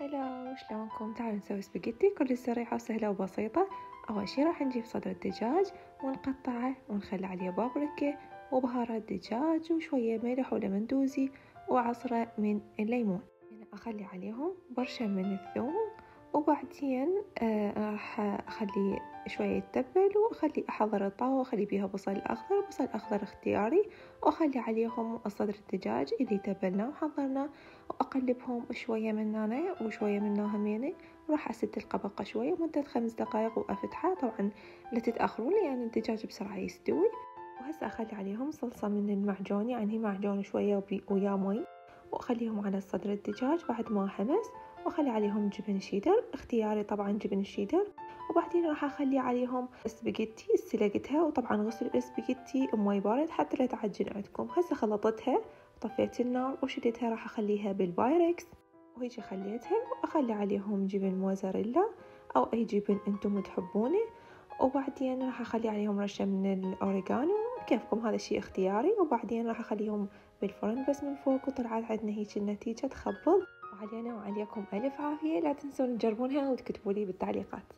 هلا، وشلونكم؟ تعالوا نسوي سباجيتي كل سريعة وسهلة وبسيطة. أول شي راح نجيب صدر الدجاج ونقطعه ونخلي عليه بابريكا وبهارات دجاج وشوية ملح وليمون دوزي وعصرة من الليمون. هنا أخلي عليهم برشة من الثوم، وبعدين راح أخلي شوية يتبل وأخلي أحضر الطاوة وأخلي بيها بصل أخضر اختياري، وأخلي عليهم صدر الدجاج اللي تبلناه وحضرناه، وأقلبهم شوية من هنا وشوية من همينة، وراح أسد القبقة شوية مدة 5 دقايق وأفتحها. طبعا لا تتأخرون لأن الدجاج بسرعة يستوي. وهسه أخلي عليهم صلصة من المعجون، يعني معجون شوية ويا مي، وأخليهم على صدر الدجاج بعد ما حمس، وأخلي عليهم جبن شيدر اختياري طبعا جبن شيدر. وبعدين راح أخلي عليهم سباجيتي سلقتها، وطبعا غسل السباجيتي بماي بارد حتى لا تعجن عندكم. هسه خلطتها طفيت النار وشلتها، راح أخليها بالبايركس، وهيجي خليتها وأخلي عليهم جبن موزاريلا أو أي جبن أنتم تحبونه. وبعدين راح أخلي عليهم رشة من الأوريغانو كيفكم، هذا شيء اختياري. وبعدين راح أخليهم بالفرن بس من فوق، وطلعت عندنا هيك النتيجة تخبل. وعلينا وعليكم ألف عافية، لا تنسون تجربونها وتكتبوا لي بالتعليقات.